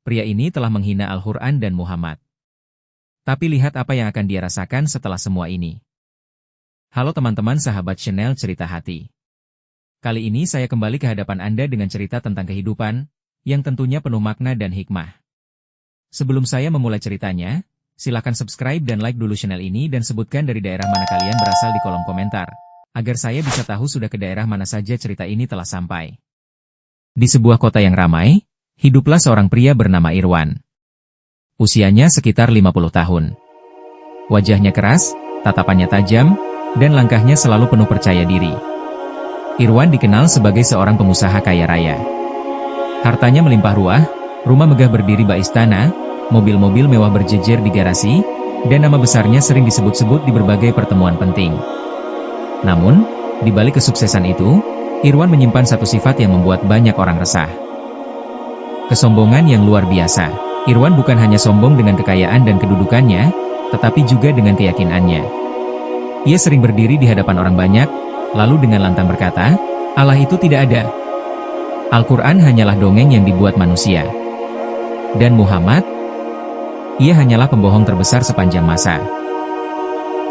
pria ini telah menghina Al-Quran dan Muhammad. Tapi lihat apa yang akan dia rasakan setelah semua ini. Halo teman-teman sahabat channel Cerita Hati. Kali ini saya kembali ke hadapan Anda dengan cerita tentang kehidupan, yang tentunya penuh makna dan hikmah. Sebelum saya memulai ceritanya, silakan subscribe dan like dulu channel ini dan sebutkan dari daerah mana kalian berasal di kolom komentar, agar saya bisa tahu sudah ke daerah mana saja cerita ini telah sampai. Di sebuah kota yang ramai, hiduplah seorang pria bernama Irwan. Usianya sekitar 50 tahun. Wajahnya keras, tatapannya tajam, dan langkahnya selalu penuh percaya diri. Irwan dikenal sebagai seorang pengusaha kaya raya. Hartanya melimpah ruah, rumah megah berdiri bak istana, mobil-mobil mewah berjejer di garasi, dan nama besarnya sering disebut-sebut di berbagai pertemuan penting. Namun, di balik kesuksesan itu, Irwan menyimpan satu sifat yang membuat banyak orang resah. Kesombongan yang luar biasa. Irwan bukan hanya sombong dengan kekayaan dan kedudukannya, tetapi juga dengan keyakinannya. Ia sering berdiri di hadapan orang banyak, lalu dengan lantang berkata, Allah itu tidak ada. Al-Quran hanyalah dongeng yang dibuat manusia. Dan Muhammad, ia hanyalah pembohong terbesar sepanjang masa.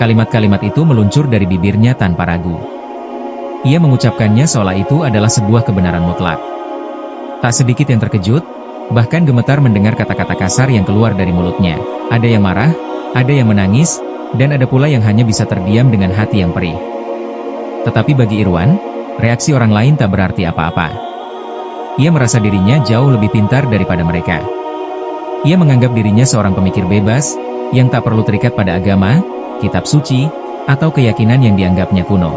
Kalimat-kalimat itu meluncur dari bibirnya tanpa ragu. Ia mengucapkannya seolah itu adalah sebuah kebenaran mutlak. Tak sedikit yang terkejut, bahkan gemetar mendengar kata-kata kasar yang keluar dari mulutnya. Ada yang marah, ada yang menangis, dan ada pula yang hanya bisa terdiam dengan hati yang perih. Tetapi bagi Irwan, reaksi orang lain tak berarti apa-apa. Ia merasa dirinya jauh lebih pintar daripada mereka. Ia menganggap dirinya seorang pemikir bebas, yang tak perlu terikat pada agama, kitab suci, atau keyakinan yang dianggapnya kuno.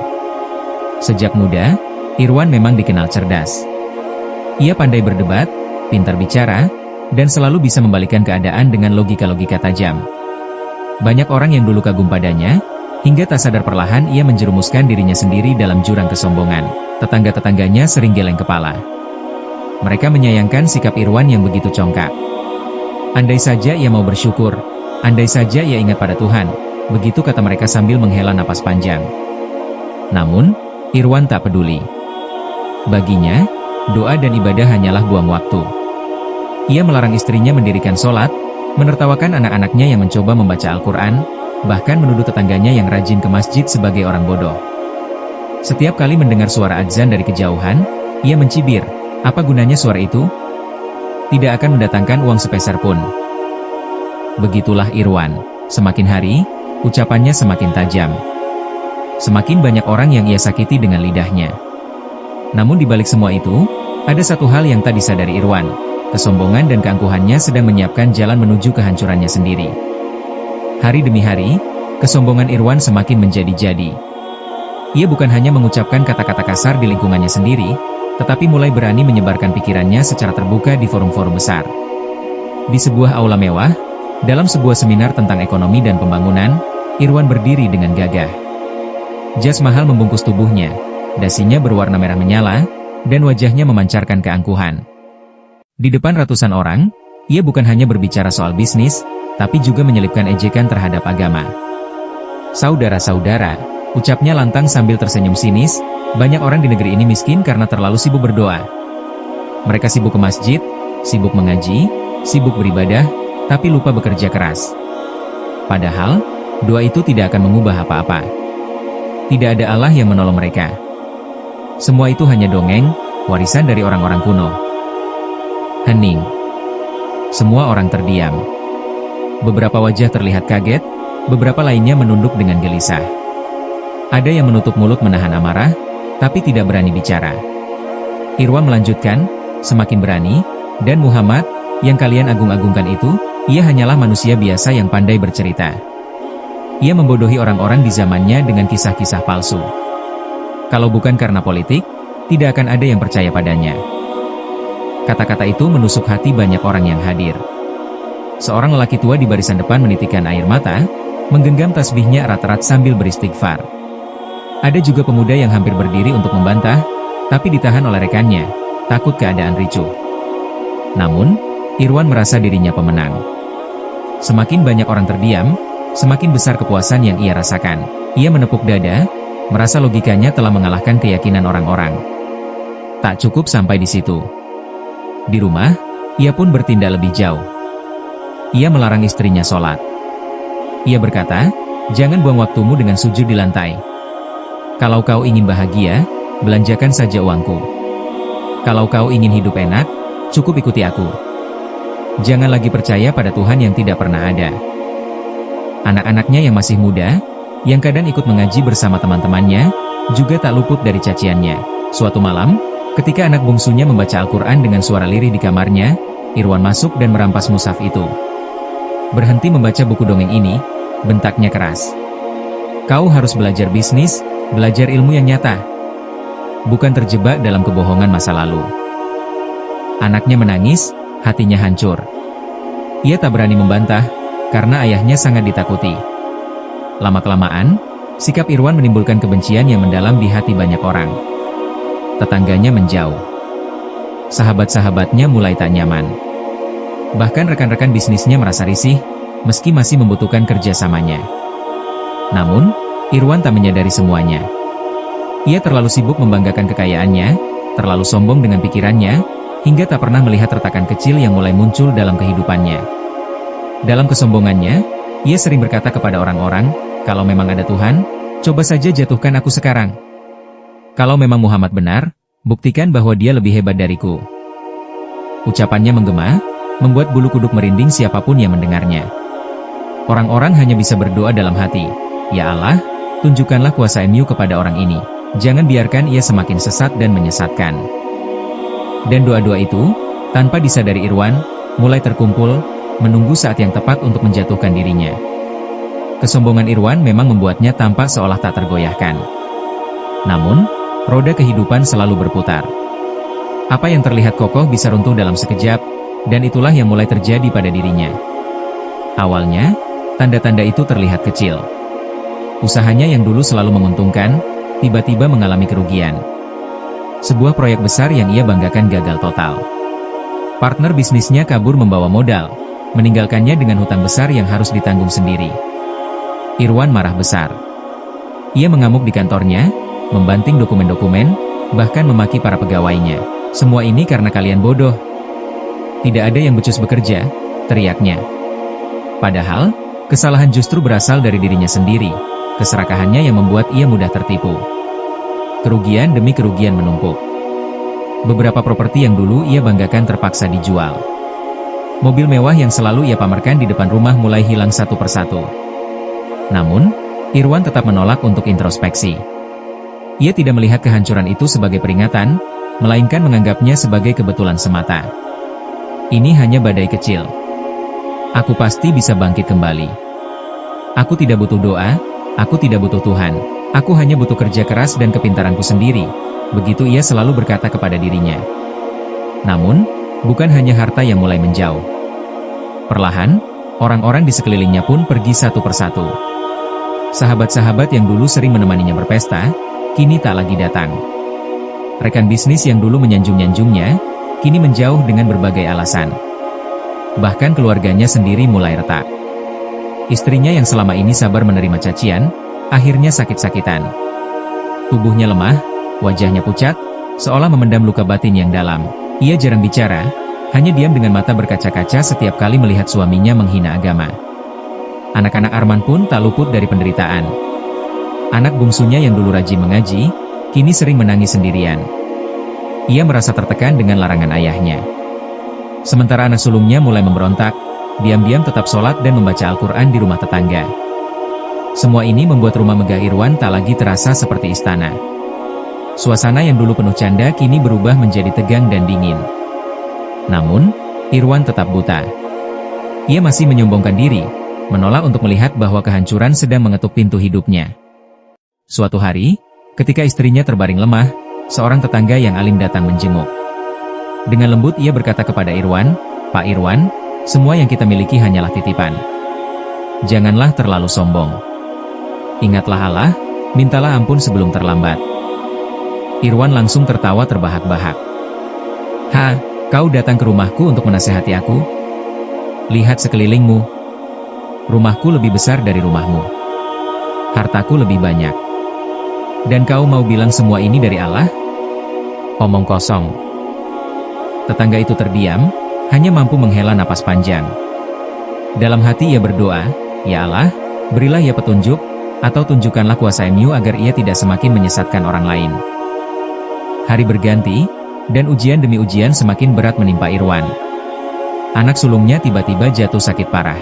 Sejak muda, Irwan memang dikenal cerdas. Ia pandai berdebat, pintar bicara, dan selalu bisa membalikkan keadaan dengan logika-logika tajam. Banyak orang yang dulu kagum padanya, hingga tak sadar perlahan ia menjerumuskan dirinya sendiri dalam jurang kesombongan. Tetangga-tetangganya sering geleng kepala. Mereka menyayangkan sikap Irwan yang begitu congkak. Andai saja ia mau bersyukur, andai saja ia ingat pada Tuhan, begitu kata mereka sambil menghela napas panjang. Namun, Irwan tak peduli. Baginya, doa dan ibadah hanyalah buang waktu. Ia melarang istrinya mendirikan sholat, menertawakan anak-anaknya yang mencoba membaca Al-Quran, bahkan menuduh tetangganya yang rajin ke masjid sebagai orang bodoh. Setiap kali mendengar suara adzan dari kejauhan, ia mencibir, apa gunanya suara itu? Tidak akan mendatangkan uang sepeser pun. Begitulah Irwan. Semakin hari, ucapannya semakin tajam. Semakin banyak orang yang ia sakiti dengan lidahnya. Namun di balik semua itu, ada satu hal yang tak disadari Irwan. Kesombongan dan keangkuhannya sedang menyiapkan jalan menuju kehancurannya sendiri. Hari demi hari, kesombongan Irwan semakin menjadi-jadi. Ia bukan hanya mengucapkan kata-kata kasar di lingkungannya sendiri, tetapi mulai berani menyebarkan pikirannya secara terbuka di forum-forum besar. Di sebuah aula mewah, dalam sebuah seminar tentang ekonomi dan pembangunan, Irwan berdiri dengan gagah. Jas mahal membungkus tubuhnya, dasinya berwarna merah menyala, dan wajahnya memancarkan keangkuhan. Di depan ratusan orang, ia bukan hanya berbicara soal bisnis, tapi juga menyelipkan ejekan terhadap agama. Saudara-saudara, ucapnya lantang sambil tersenyum sinis, banyak orang di negeri ini miskin karena terlalu sibuk berdoa. Mereka sibuk ke masjid, sibuk mengaji, sibuk beribadah, tapi lupa bekerja keras. Padahal, doa itu tidak akan mengubah apa-apa. Tidak ada Allah yang menolong mereka. Semua itu hanya dongeng, warisan dari orang-orang kuno. Hening. Semua orang terdiam. Beberapa wajah terlihat kaget, beberapa lainnya menunduk dengan gelisah. Ada yang menutup mulut menahan amarah, tapi tidak berani bicara. Irwan melanjutkan, semakin berani, dan Muhammad, yang kalian agung-agungkan itu, ia hanyalah manusia biasa yang pandai bercerita. Ia membodohi orang-orang di zamannya dengan kisah-kisah palsu. Kalau bukan karena politik, tidak akan ada yang percaya padanya. Kata-kata itu menusuk hati banyak orang yang hadir. Seorang lelaki tua di barisan depan menitikkan air mata, menggenggam tasbihnya erat-erat sambil beristighfar. Ada juga pemuda yang hampir berdiri untuk membantah, tapi ditahan oleh rekannya, takut keadaan ricuh. Namun, Irwan merasa dirinya pemenang. Semakin banyak orang terdiam, semakin besar kepuasan yang ia rasakan. Ia menepuk dada, merasa logikanya telah mengalahkan keyakinan orang-orang. Tak cukup sampai di situ. Di rumah, Ia pun bertindak lebih jauh. Ia melarang istrinya sholat. Ia berkata, "Jangan buang waktumu dengan sujud di lantai. Kalau kau ingin bahagia, belanjakan saja uangku. Kalau kau ingin hidup enak, cukup ikuti aku. Jangan lagi percaya pada Tuhan yang tidak pernah ada." Anak-anaknya yang masih muda, yang kadang ikut mengaji bersama teman-temannya, juga tak luput dari caciannya. Suatu malam, ketika anak bungsunya membaca Al-Quran dengan suara lirih di kamarnya, Irwan masuk dan merampas mushaf itu. "Berhenti membaca buku dongeng ini," bentaknya keras. "Kau harus belajar bisnis, belajar ilmu yang nyata. Bukan terjebak dalam kebohongan masa lalu." Anaknya menangis, hatinya hancur. Ia tak berani membantah, karena ayahnya sangat ditakuti. Lama-kelamaan, sikap Irwan menimbulkan kebencian yang mendalam di hati banyak orang. Tetangganya menjauh. Sahabat-sahabatnya mulai tak nyaman. Bahkan rekan-rekan bisnisnya merasa risih, meski masih membutuhkan kerjasamanya. Namun, Irwan tak menyadari semuanya. Ia terlalu sibuk membanggakan kekayaannya, terlalu sombong dengan pikirannya, hingga tak pernah melihat retakan kecil yang mulai muncul dalam kehidupannya. Dalam kesombongannya, ia sering berkata kepada orang-orang, "Kalau memang ada Tuhan, coba saja jatuhkan aku sekarang. Kalau memang Muhammad benar, buktikan bahwa dia lebih hebat dariku." Ucapannya menggema, membuat bulu kuduk merinding siapapun yang mendengarnya. Orang-orang hanya bisa berdoa dalam hati, "Ya Allah, tunjukkanlah kuasa MU kepada orang ini. Jangan biarkan ia semakin sesat dan menyesatkan." Dan doa-doa itu, tanpa disadari Irwan, mulai terkumpul, menunggu saat yang tepat untuk menjatuhkan dirinya. Kesombongan Irwan memang membuatnya tampak seolah tak tergoyahkan. Namun, roda kehidupan selalu berputar. Apa yang terlihat kokoh bisa runtuh dalam sekejap, dan itulah yang mulai terjadi pada dirinya. Awalnya, tanda-tanda itu terlihat kecil. Usahanya yang dulu selalu menguntungkan, tiba-tiba mengalami kerugian. Sebuah proyek besar yang ia banggakan gagal total. Partner bisnisnya kabur membawa modal, meninggalkannya dengan hutang besar yang harus ditanggung sendiri. Irwan marah besar. Ia mengamuk di kantornya, membanting dokumen-dokumen, bahkan memaki para pegawainya. "Semua ini karena kalian bodoh. Tidak ada yang becus bekerja," teriaknya. Padahal, kesalahan justru berasal dari dirinya sendiri, keserakahannya yang membuat ia mudah tertipu. Kerugian demi kerugian menumpuk. Beberapa properti yang dulu ia banggakan terpaksa dijual. Mobil mewah yang selalu ia pamerkan di depan rumah mulai hilang satu persatu. Namun, Irwan tetap menolak untuk introspeksi. Ia tidak melihat kehancuran itu sebagai peringatan, melainkan menganggapnya sebagai kebetulan semata. "Ini hanya badai kecil. Aku pasti bisa bangkit kembali. Aku tidak butuh doa, aku tidak butuh Tuhan. Aku hanya butuh kerja keras dan kepintaranku sendiri." Begitu ia selalu berkata kepada dirinya. Namun, bukan hanya harta yang mulai menjauh. Perlahan, orang-orang di sekelilingnya pun pergi satu persatu. Sahabat-sahabat yang dulu sering menemaninya berpesta, kini tak lagi datang. Rekan bisnis yang dulu menyanjung-nyanjungnya, kini menjauh dengan berbagai alasan. Bahkan keluarganya sendiri mulai retak. Istrinya yang selama ini sabar menerima cacian, akhirnya sakit-sakitan. Tubuhnya lemah, wajahnya pucat, seolah memendam luka batin yang dalam. Ia jarang bicara, hanya diam dengan mata berkaca-kaca setiap kali melihat suaminya menghina agama. Anak-anak Arman pun tak luput dari penderitaan. Anak bungsunya yang dulu rajin mengaji, kini sering menangis sendirian. Ia merasa tertekan dengan larangan ayahnya. Sementara anak sulungnya mulai memberontak, diam-diam tetap sholat dan membaca Al-Quran di rumah tetangga. Semua ini membuat rumah megah Irwan tak lagi terasa seperti istana. Suasana yang dulu penuh canda kini berubah menjadi tegang dan dingin. Namun, Irwan tetap buta. Ia masih menyombongkan diri, menolak untuk melihat bahwa kehancuran sedang mengetuk pintu hidupnya. Suatu hari, ketika istrinya terbaring lemah, seorang tetangga yang alim datang menjenguk. Dengan lembut ia berkata kepada Irwan, "Pak Irwan, semua yang kita miliki hanyalah titipan. Janganlah terlalu sombong. Ingatlah Allah, mintalah ampun sebelum terlambat." Irwan langsung tertawa terbahak-bahak. "Ha, kau datang ke rumahku untuk menasehati aku? Lihat sekelilingmu. Rumahku lebih besar dari rumahmu. Hartaku lebih banyak. Dan kau mau bilang semua ini dari Allah? Omong kosong." Tetangga itu terdiam, hanya mampu menghela napas panjang. Dalam hati ia berdoa, "Ya Allah, berilah ia petunjuk, atau tunjukkanlah kuasa-Mu agar ia tidak semakin menyesatkan orang lain." Hari berganti, dan ujian demi ujian semakin berat menimpa Irwan. Anak sulungnya tiba-tiba jatuh sakit parah.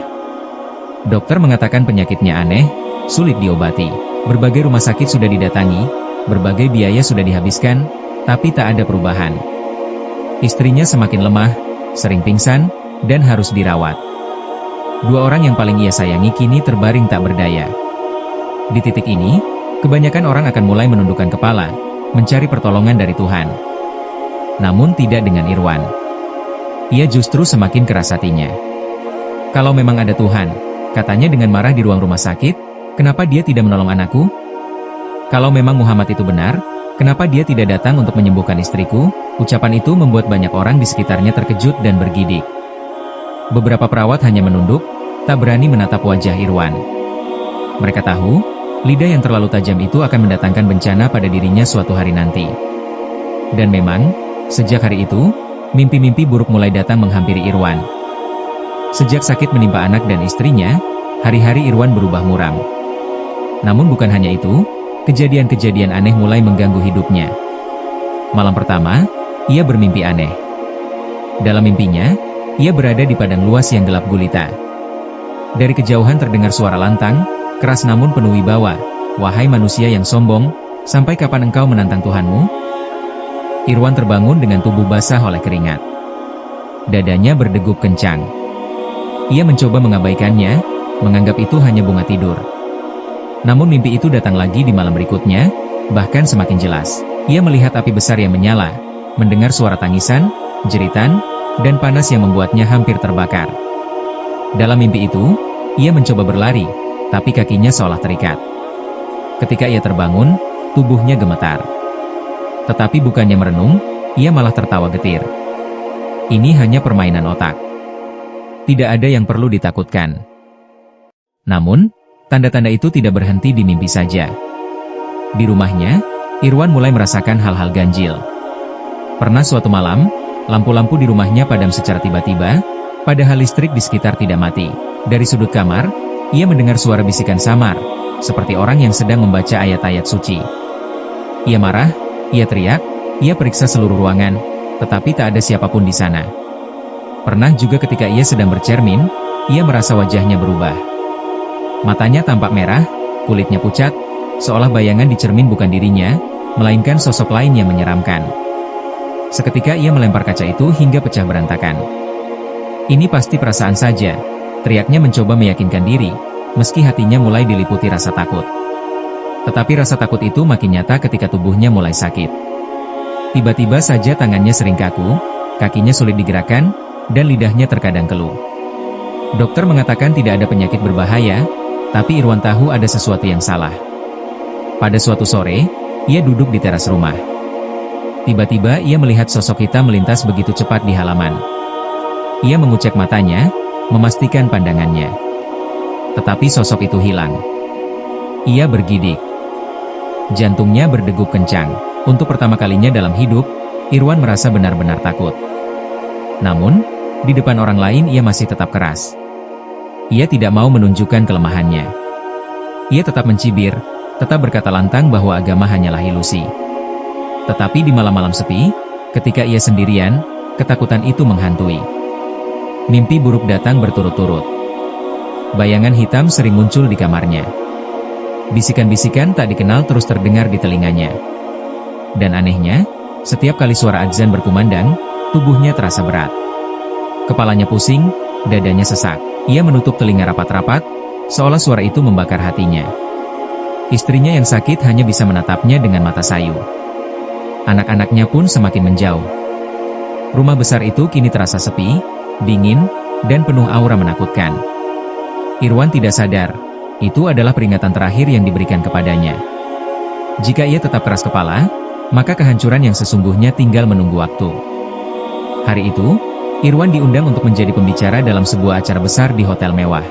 Dokter mengatakan penyakitnya aneh, sulit diobati. Berbagai rumah sakit sudah didatangi, berbagai biaya sudah dihabiskan, tapi tak ada perubahan. Istrinya semakin lemah, sering pingsan, dan harus dirawat. Dua orang yang paling ia sayangi kini terbaring tak berdaya. Di titik ini, kebanyakan orang akan mulai menundukkan kepala, mencari pertolongan dari Tuhan. Namun tidak dengan Irwan. Ia justru semakin keras hatinya. Kalau memang ada Tuhan, katanya dengan marah di ruang rumah sakit, kenapa dia tidak menolong anakku? Kalau memang Muhammad itu benar, kenapa dia tidak datang untuk menyembuhkan istriku? Ucapan itu membuat banyak orang di sekitarnya terkejut dan bergidik. Beberapa perawat hanya menunduk, tak berani menatap wajah Irwan. Mereka tahu, lidah yang terlalu tajam itu akan mendatangkan bencana pada dirinya suatu hari nanti. Dan memang, sejak hari itu, mimpi-mimpi buruk mulai datang menghampiri Irwan. Sejak sakit menimpa anak dan istrinya, hari-hari Irwan berubah muram. Namun bukan hanya itu, kejadian-kejadian aneh mulai mengganggu hidupnya. Malam pertama, ia bermimpi aneh. Dalam mimpinya, ia berada di padang luas yang gelap gulita. Dari kejauhan terdengar suara lantang, keras namun penuh wibawa. "Wahai manusia yang sombong, sampai kapan engkau menantang Tuhanmu?" Irwan terbangun dengan tubuh basah oleh keringat. Dadanya berdegup kencang. Ia mencoba mengabaikannya, menganggap itu hanya bunga tidur. Namun mimpi itu datang lagi di malam berikutnya, bahkan semakin jelas. Ia melihat api besar yang menyala, mendengar suara tangisan, jeritan, dan panas yang membuatnya hampir terbakar. Dalam mimpi itu, ia mencoba berlari, tapi kakinya seolah terikat. Ketika ia terbangun, tubuhnya gemetar. Tetapi bukannya merenung, ia malah tertawa getir. Ini hanya permainan otak. Tidak ada yang perlu ditakutkan. Namun, tanda-tanda itu tidak berhenti di mimpi saja. Di rumahnya, Irwan mulai merasakan hal-hal ganjil. Pernah suatu malam, lampu-lampu di rumahnya padam secara tiba-tiba, padahal listrik di sekitar tidak mati. Dari sudut kamar, ia mendengar suara bisikan samar, seperti orang yang sedang membaca ayat-ayat suci. Ia marah, ia teriak, ia periksa seluruh ruangan, tetapi tak ada siapapun di sana. Pernah juga ketika ia sedang bercermin, ia merasa wajahnya berubah. Matanya tampak merah, kulitnya pucat, seolah bayangan di cermin bukan dirinya, melainkan sosok lain yang menyeramkan. Seketika ia melempar kaca itu hingga pecah berantakan. "Ini pasti perasaan saja," teriaknya mencoba meyakinkan diri, meski hatinya mulai diliputi rasa takut. Tetapi rasa takut itu makin nyata ketika tubuhnya mulai sakit. Tiba-tiba saja tangannya sering kaku, kakinya sulit digerakkan, dan lidahnya terkadang keluh. Dokter mengatakan tidak ada penyakit berbahaya, tapi Irwan tahu ada sesuatu yang salah. Pada suatu sore, ia duduk di teras rumah. Tiba-tiba ia melihat sosok hitam melintas begitu cepat di halaman. Ia mengucek matanya, memastikan pandangannya. Tetapi sosok itu hilang. Ia bergidik. Jantungnya berdegup kencang. Untuk pertama kalinya dalam hidup, Irwan merasa benar-benar takut. Namun, di depan orang lain ia masih tetap keras. Ia tidak mau menunjukkan kelemahannya. Ia tetap mencibir, tetap berkata lantang bahwa agama hanyalah ilusi. Tetapi di malam-malam sepi, ketika ia sendirian, ketakutan itu menghantui. Mimpi buruk datang berturut-turut. Bayangan hitam sering muncul di kamarnya. Bisikan-bisikan tak dikenal terus terdengar di telinganya. Dan anehnya, setiap kali suara adzan berkumandang, tubuhnya terasa berat. Kepalanya pusing, dadanya sesak. Ia menutup telinga rapat-rapat, seolah suara itu membakar hatinya. Istrinya yang sakit hanya bisa menatapnya dengan mata sayu. Anak-anaknya pun semakin menjauh. Rumah besar itu kini terasa sepi, dingin, dan penuh aura menakutkan. Irwan tidak sadar, itu adalah peringatan terakhir yang diberikan kepadanya. Jika ia tetap keras kepala, maka kehancuran yang sesungguhnya tinggal menunggu waktu. Hari itu, Irwan diundang untuk menjadi pembicara dalam sebuah acara besar di hotel mewah.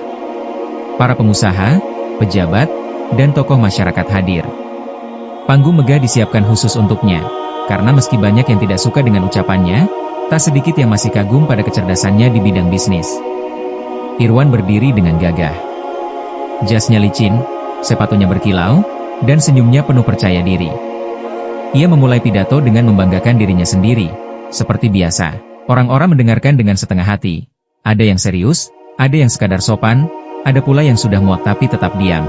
Para pengusaha, pejabat, dan tokoh masyarakat hadir. Panggung megah disiapkan khusus untuknya, karena meski banyak yang tidak suka dengan ucapannya, Tak sedikit yang masih kagum pada kecerdasannya di bidang bisnis. Irwan berdiri dengan gagah. Jasnya licin, sepatunya berkilau, dan senyumnya penuh percaya diri. Ia memulai pidato dengan membanggakan dirinya sendiri. Seperti biasa, orang-orang mendengarkan dengan setengah hati. Ada yang serius, ada yang sekadar sopan, ada pula yang sudah muak tapi tetap diam.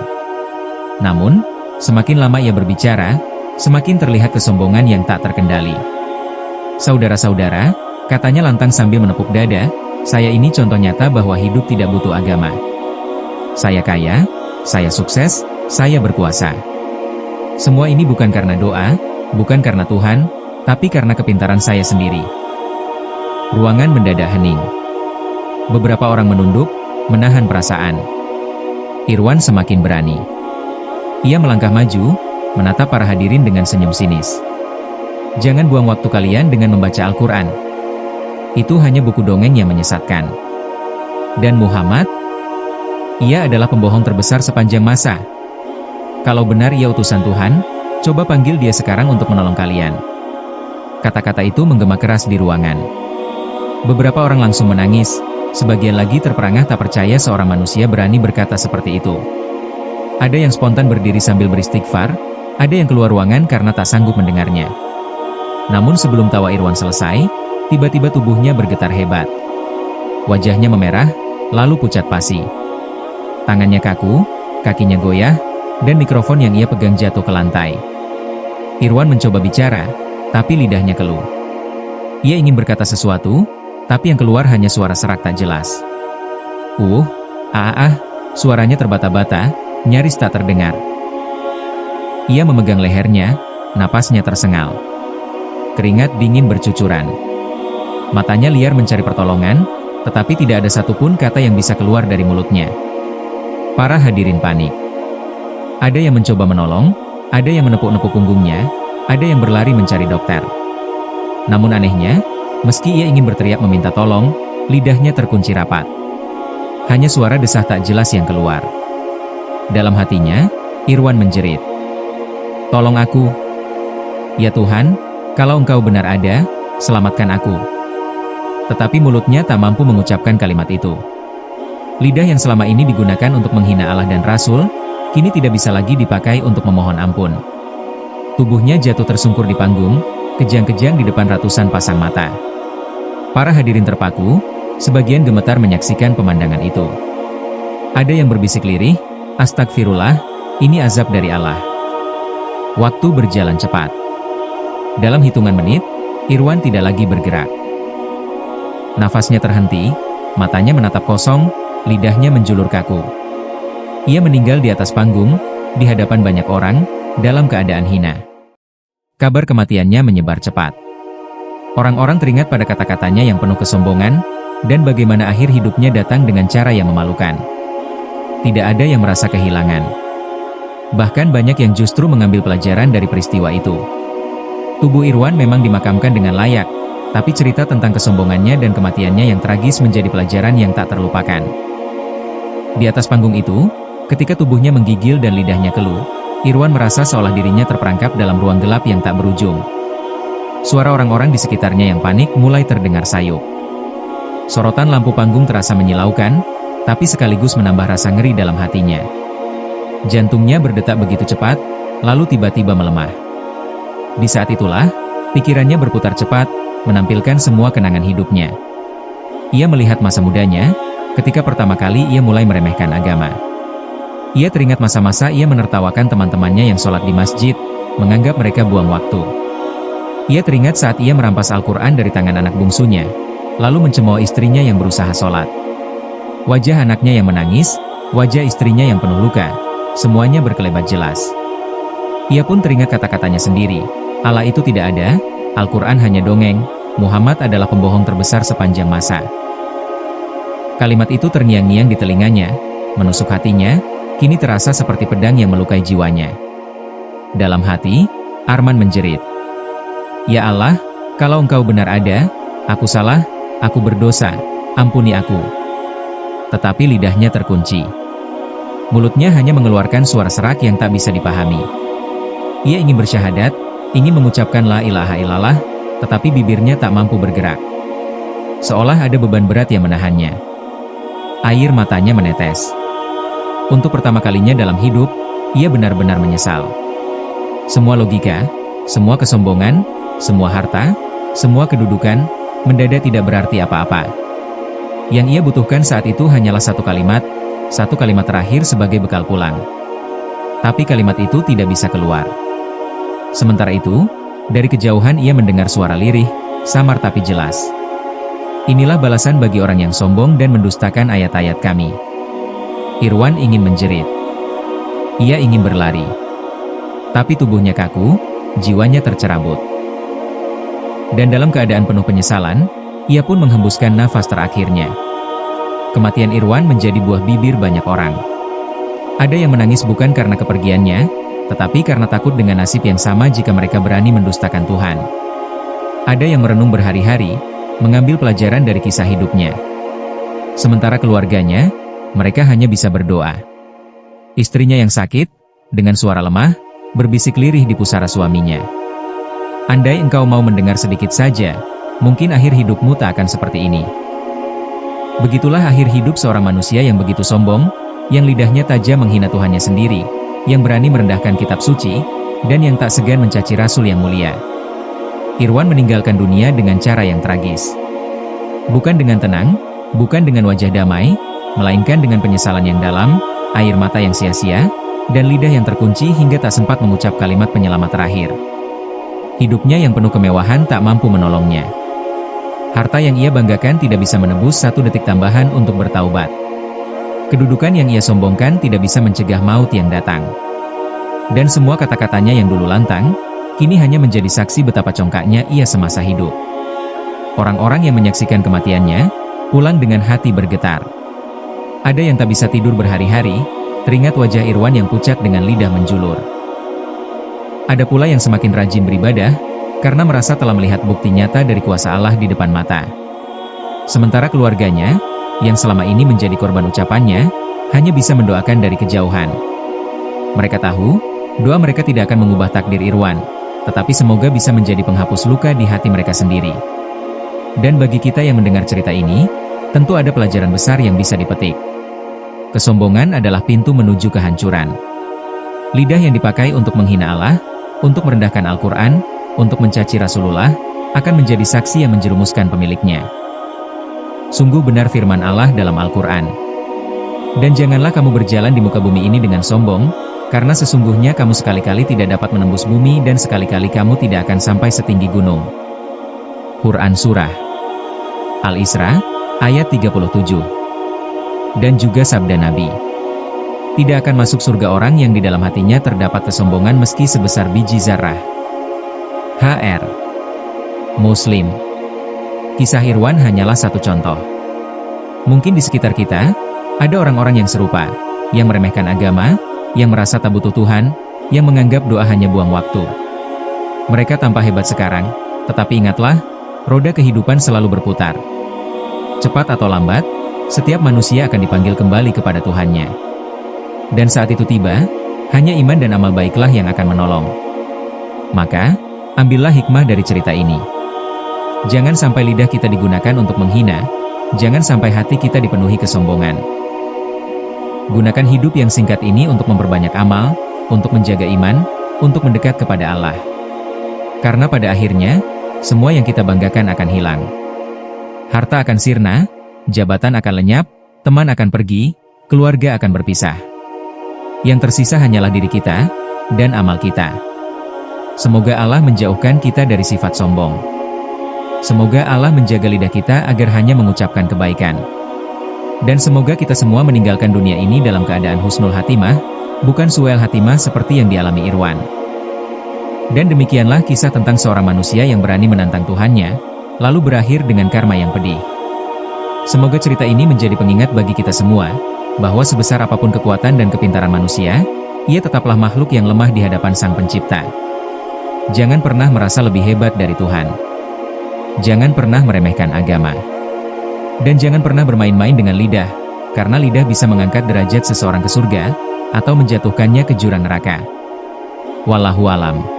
Namun, semakin lama ia berbicara, semakin terlihat kesombongan yang tak terkendali. Saudara-saudara, katanya lantang sambil menepuk dada, saya ini contoh nyata bahwa hidup tidak butuh agama. Saya kaya, saya sukses, saya berkuasa. Semua ini bukan karena doa, bukan karena Tuhan, tapi karena kepintaran saya sendiri. Ruangan mendadak hening. Beberapa orang menunduk, menahan perasaan. Irwan semakin berani. Ia melangkah maju, menatap para hadirin dengan senyum sinis. Jangan buang waktu kalian dengan membaca Al-Quran. Itu hanya buku dongeng yang menyesatkan. Dan Muhammad? Ia adalah pembohong terbesar sepanjang masa. Kalau benar ia utusan Tuhan, coba panggil dia sekarang untuk menolong kalian. Kata-kata itu menggema keras di ruangan. Beberapa orang langsung menangis, sebagian lagi terperangah tak percaya seorang manusia berani berkata seperti itu. Ada yang spontan berdiri sambil beristighfar, ada yang keluar ruangan karena tak sanggup mendengarnya. Namun sebelum tawa Irwan selesai, tiba-tiba tubuhnya bergetar hebat. Wajahnya memerah, lalu pucat pasi. Tangannya kaku, kakinya goyah, dan mikrofon yang ia pegang jatuh ke lantai. Irwan mencoba bicara, tapi lidahnya keluh. Ia ingin berkata sesuatu, tapi yang keluar hanya suara serak tak jelas. Suaranya terbata-bata, nyaris tak terdengar. Ia memegang lehernya, napasnya tersengal. Keringat dingin bercucuran. Matanya liar mencari pertolongan, tetapi tidak ada satupun kata yang bisa keluar dari mulutnya. Para hadirin panik. Ada yang mencoba menolong, ada yang menepuk-nepuk punggungnya, ada yang berlari mencari dokter. Namun anehnya, meski ia ingin berteriak meminta tolong, lidahnya terkunci rapat. Hanya suara desah tak jelas yang keluar. Dalam hatinya, Irwan menjerit. Tolong aku. Ya Tuhan, kalau Engkau benar ada, selamatkan aku. Tetapi mulutnya tak mampu mengucapkan kalimat itu. Lidah yang selama ini digunakan untuk menghina Allah dan Rasul, kini tidak bisa lagi dipakai untuk memohon ampun. Tubuhnya jatuh tersungkur di panggung, kejang-kejang di depan ratusan pasang mata. Para hadirin terpaku, sebagian gemetar menyaksikan pemandangan itu. Ada yang berbisik lirih, astagfirullah, ini azab dari Allah. Waktu berjalan cepat. Dalam hitungan menit, Irwan tidak lagi bergerak. Nafasnya terhenti, matanya menatap kosong, lidahnya menjulur kaku. Ia meninggal di atas panggung, di hadapan banyak orang, dalam keadaan hina. Kabar kematiannya menyebar cepat. Orang-orang teringat pada kata-katanya yang penuh kesombongan, dan bagaimana akhir hidupnya datang dengan cara yang memalukan. Tidak ada yang merasa kehilangan. Bahkan banyak yang justru mengambil pelajaran dari peristiwa itu. Tubuh Irwan memang dimakamkan dengan layak, tapi cerita tentang kesombongannya dan kematiannya yang tragis menjadi pelajaran yang tak terlupakan. Di atas panggung itu, ketika tubuhnya menggigil dan lidahnya keluh, Irwan merasa seolah dirinya terperangkap dalam ruang gelap yang tak berujung. Suara orang-orang di sekitarnya yang panik mulai terdengar sayup. Sorotan lampu panggung terasa menyilaukan, tapi sekaligus menambah rasa ngeri dalam hatinya. Jantungnya berdetak begitu cepat, lalu tiba-tiba melemah. Di saat itulah, pikirannya berputar cepat, menampilkan semua kenangan hidupnya. Ia melihat masa mudanya, ketika pertama kali ia mulai meremehkan agama. Ia teringat masa-masa ia menertawakan teman-temannya yang sholat di masjid, menganggap mereka buang waktu. Ia teringat saat ia merampas Al-Quran dari tangan anak bungsunya, lalu mencemooh istrinya yang berusaha sholat. Wajah anaknya yang menangis, wajah istrinya yang penuh luka, semuanya berkelebat jelas. Ia pun teringat kata-katanya sendiri, Allah itu tidak ada, Al-Quran hanya dongeng, Muhammad adalah pembohong terbesar sepanjang masa. Kalimat itu terngiang-ngiang di telinganya, menusuk hatinya, kini terasa seperti pedang yang melukai jiwanya. Dalam hati, Arman menjerit. Ya Allah, kalau Engkau benar ada, aku salah, aku berdosa, ampuni aku. Tetapi lidahnya terkunci. Mulutnya hanya mengeluarkan suara serak yang tak bisa dipahami. Ia ingin bersyahadat, ingin mengucapkan la ilaha illallah, tetapi bibirnya tak mampu bergerak. seolah ada beban berat yang menahannya. Air matanya menetes. Untuk pertama kalinya dalam hidup, ia benar-benar menyesal. Semua logika, semua kesombongan, semua harta, semua kedudukan, mendadak tidak berarti apa-apa. Yang ia butuhkan saat itu hanyalah satu kalimat terakhir sebagai bekal pulang. Tapi kalimat itu tidak bisa keluar. Sementara itu, dari kejauhan ia mendengar suara lirih, samar tapi jelas. Inilah balasan bagi orang yang sombong dan mendustakan ayat-ayat kami. Irwan ingin menjerit. Ia ingin berlari. Tapi tubuhnya kaku, jiwanya tercerabut. Dan dalam keadaan penuh penyesalan, ia pun menghembuskan nafas terakhirnya. Kematian Irwan menjadi buah bibir banyak orang. Ada yang menangis bukan karena kepergiannya, tetapi karena takut dengan nasib yang sama jika mereka berani mendustakan Tuhan. Ada yang merenung berhari-hari, mengambil pelajaran dari kisah hidupnya. Sementara keluarganya, mereka hanya bisa berdoa. Istrinya yang sakit, dengan suara lemah, berbisik lirih di pusara suaminya. Andai engkau mau mendengar sedikit saja, mungkin akhir hidupmu tak akan seperti ini. Begitulah akhir hidup seorang manusia yang begitu sombong, yang lidahnya tajam menghina Tuhannya sendiri, yang berani merendahkan kitab suci, dan yang tak segan mencaci Rasul yang mulia. Irwan meninggalkan dunia dengan cara yang tragis. Bukan dengan tenang, bukan dengan wajah damai, melainkan dengan penyesalan yang dalam, air mata yang sia-sia, dan lidah yang terkunci hingga tak sempat mengucap kalimat penyelamat terakhir. Hidupnya yang penuh kemewahan tak mampu menolongnya. Harta yang ia banggakan tidak bisa menebus satu detik tambahan untuk bertaubat. Kedudukan yang ia sombongkan tidak bisa mencegah maut yang datang. Dan semua kata-katanya yang dulu lantang, kini hanya menjadi saksi betapa congkaknya ia semasa hidup. Orang-orang yang menyaksikan kematiannya, pulang dengan hati bergetar. Ada yang tak bisa tidur berhari-hari, teringat wajah Irwan yang pucat dengan lidah menjulur. Ada pula yang semakin rajin beribadah, karena merasa telah melihat bukti nyata dari kuasa Allah di depan mata. Sementara keluarganya, yang selama ini menjadi korban ucapannya, hanya bisa mendoakan dari kejauhan. Mereka tahu, doa mereka tidak akan mengubah takdir Irwan, tetapi semoga bisa menjadi penghapus luka di hati mereka sendiri. Dan bagi kita yang mendengar cerita ini, tentu ada pelajaran besar yang bisa dipetik. Kesombongan adalah pintu menuju kehancuran. Lidah yang dipakai untuk menghina Allah, untuk merendahkan Al-Quran, untuk mencaci Rasulullah, akan menjadi saksi yang menjerumuskan pemiliknya. Sungguh benar firman Allah dalam Al-Quran. Dan janganlah kamu berjalan di muka bumi ini dengan sombong, karena sesungguhnya kamu sekali-kali tidak dapat menembus bumi dan sekali-kali kamu tidak akan sampai setinggi gunung. Quran Surah Al-Isra, ayat 37. Dan juga sabda Nabi. Tidak akan masuk surga orang yang di dalam hatinya terdapat kesombongan meski sebesar biji zarah. HR Muslim. Kisah Irwan hanyalah satu contoh. Mungkin di sekitar kita, ada orang-orang yang serupa, yang meremehkan agama, yang merasa tak butuh Tuhan, yang menganggap doa hanya buang waktu. Mereka tampak hebat sekarang, tetapi ingatlah, roda kehidupan selalu berputar. Cepat atau lambat, setiap manusia akan dipanggil kembali kepada Tuhannya. Dan saat itu tiba, hanya iman dan amal baiklah yang akan menolong. Maka, ambillah hikmah dari cerita ini. Jangan sampai lidah kita digunakan untuk menghina, jangan sampai hati kita dipenuhi kesombongan. Gunakan hidup yang singkat ini untuk memperbanyak amal, untuk menjaga iman, untuk mendekat kepada Allah. Karena pada akhirnya, semua yang kita banggakan akan hilang. Harta akan sirna, jabatan akan lenyap, teman akan pergi, keluarga akan berpisah. Yang tersisa hanyalah diri kita, dan amal kita. Semoga Allah menjauhkan kita dari sifat sombong. Semoga Allah menjaga lidah kita agar hanya mengucapkan kebaikan. Dan semoga kita semua meninggalkan dunia ini dalam keadaan husnul hatimah, bukan su'ul hatimah seperti yang dialami Irwan. Dan demikianlah kisah tentang seorang manusia yang berani menantang Tuhannya, lalu berakhir dengan karma yang pedih. Semoga cerita ini menjadi pengingat bagi kita semua, bahwa sebesar apapun kekuatan dan kepintaran manusia, ia tetaplah makhluk yang lemah di hadapan Sang Pencipta. Jangan pernah merasa lebih hebat dari Tuhan. Jangan pernah meremehkan agama. Dan jangan pernah bermain-main dengan lidah, karena lidah bisa mengangkat derajat seseorang ke surga, atau menjatuhkannya ke jurang neraka. Wallahu alam.